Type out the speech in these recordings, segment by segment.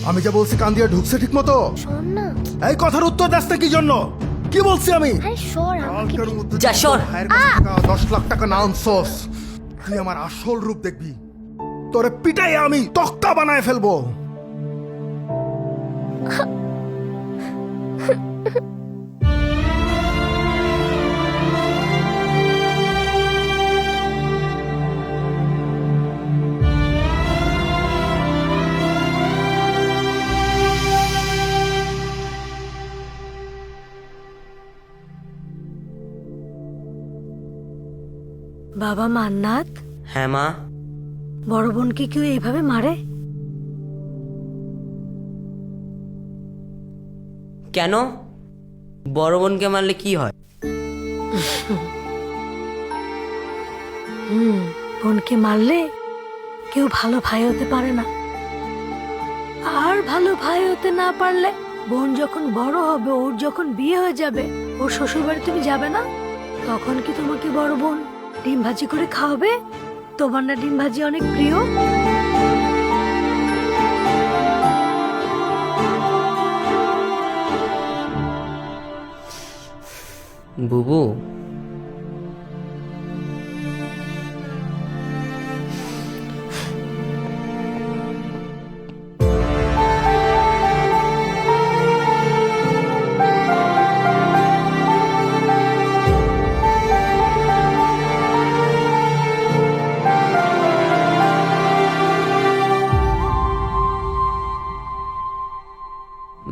আমি যা বলছি কান দিয়ে ঢুকছে ঠিক মতো? শোন না। এই কথার উত্তর দাস না কি জন্য? কি বলছি আমি? আরে সর আমাকে। কালকের মধ্যে যা, সর। ভাইয়ের কাছ থেকে 10 লাখ টাকা না আনছস, তুই আমার আসল রূপ দেখবি। তোরে পিটাই আমি তক্তা বানায় ফেলবো। বাবা মান্নাত, হ্যাঁ মা। বড় বোনকে কেউ এইভাবে মারে? কেন? বড় বোনকে মারলে কি হয়? বোনকে মারলে কেউ ভালো ভাই হতে পারে না। আর ভালো ভাই হতে না পারলে বোন যখন বড় হবে, ওর যখন বিয়ে হয়ে যাবে, ওর শ্বশুর বাড়ি তুমি যাবে না? তখন কি তোমাকে বড় বোন ডিম ভাজি করে খাওয়াবে? তোমার না ডিম ভাজি অনেক প্রিয়? বুবু,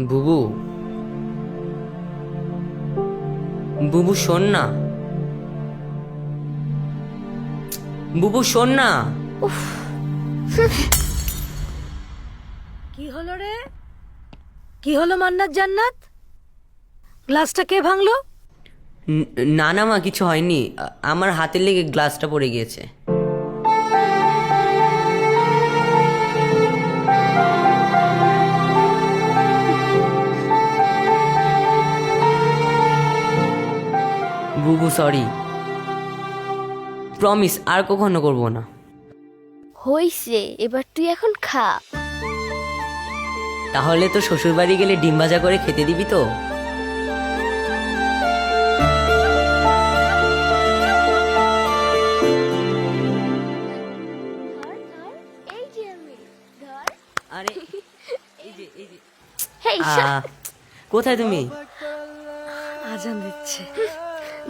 বুবু, বুবু শোন না। বুবু শোন না। কি হলো রে? কি হলো মান্নাত জান্নাত? গ্লাসটা কে ভাঙলো? না না মা, কিছু হয়নি। আমার হাতের লেগে গ্লাসটা পড়ে গিয়েছে। বুবু সরি, প্রমিস আর কখনো করবো না। হইছে, এবার তুই এখন খা। তাহলে তো শ্বশুর বাড়ি গেলে ডিম ভাজা করে খেতে দিবি তো? এই যে আমি ধর। আরে এই যে হেই কোথায় তুমি? আজান দিচ্ছে।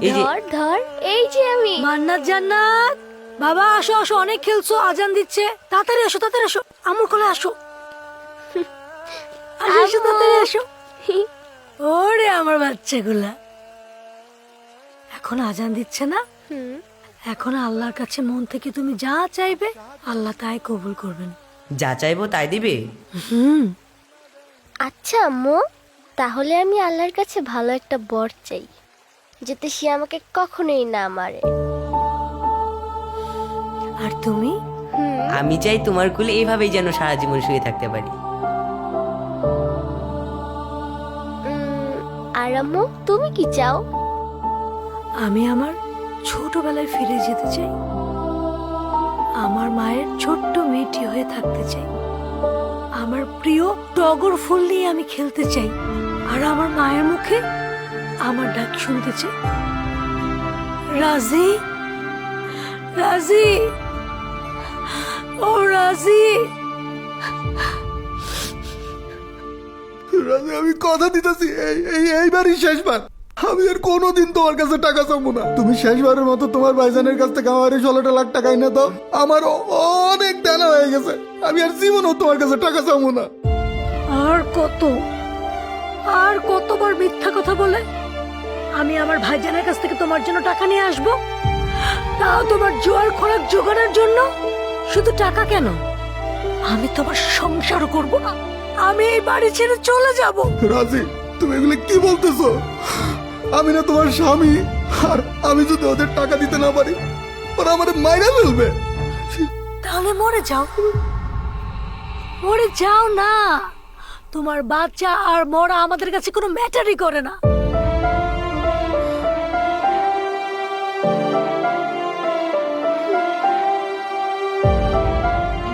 এই যে ধর ধর, এই যে আমি। মান্নাত জান্নাত, বাবা আসো আসো, অনেক খেলছো, আজান দিচ্ছে, তাড়াতাড়ি আসো তাড়াতাড়ি আসো, আম্মুর কোলে আসো। আসো, আসো, তাড়াতাড়ি আসো। ওরে আমার বাচ্চাগুলা, এখন আজান দিচ্ছে না? এখন আল্লাহর কাছে মন থেকে তুমি যা চাইবে আল্লাহ তাই কবুল করবেন। যা চাইবো তাই দিবে? আচ্ছা আম্মু, তাহলে আমি আল্লাহর কাছে ভালো একটা বর চাই, যাতে সে আমাকে কখনোই না মারে। আর তুমি? আমি চাই তোমার কুলে এইভাবেই যেন সারা জীবন শুয়ে থাকতে পারি। আর আম্মু, তুমি কি চাও? আমি আমার ছোটবেলায় ফিরে যেতে চাই, আমার মায়ের ছোট্ট মেয়েটি হয়ে থাকতে চাই, আমার প্রিয় টগর ফুল নিয়ে আমি খেলতে চাই, আর আমার মায়ের মুখে আমার ডাক শুনতে চাই, রাজি রাজি, ও রাজি। রাজি, আমি কথা দিতেছি এইবারই শেষবার। আমি আর কোনোদিন তোমার কাছে টাকা চাবো না। তুমি শেষবারের মতো তোমার ভাইজানের কাছ থেকে আমার এই 16 লাখ টাকা এনে দাও। আমার অনেক দেনা হয়ে গেছে, আমি আর জীবনও তোমার কাছে টাকা চাবো না। আর কত, আর কতবার মিথ্যা কথা বলে আমি আমার ভাইজানের কাছ থেকে তোমার জন্য টাকা নিয়ে আসবো, তাও তোমার জোয়ার খোরাক জোগানোর জন্য? শুধু টাকা কেন, আমি তোমার সংসারও করব না, আমি এই বাড়ি ছেড়ে চলে যাব। রাজি, তুমি এগুলো কি বলতেছো? আমি না তোমার স্বামী, আর আমি যদি ওদের টাকা দিতে না পারি ওরা আমার মাইরা ফেলবে। তাহলে মরে যাও, মরে যাও না। তোমার বাচ্চা আর মরা আমাদের কাছে কোনো ম্যাটারই করে না।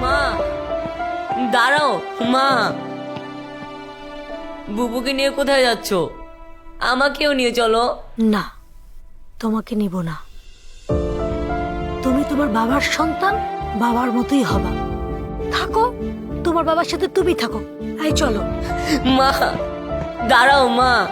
মা দাঁড়াও, মা বুবুকে নিয়ে কোথায় যাচ্ছ? আমাকেও নিয়ে চলো। না, তোমাকে নিব না। তুমি তোমার বাবার সন্তান, বাবার মতোই হবা। থাকো, তোমার বাবার সাথে তুমি থাকো। এই চলো। মা দাঁড়াও মা।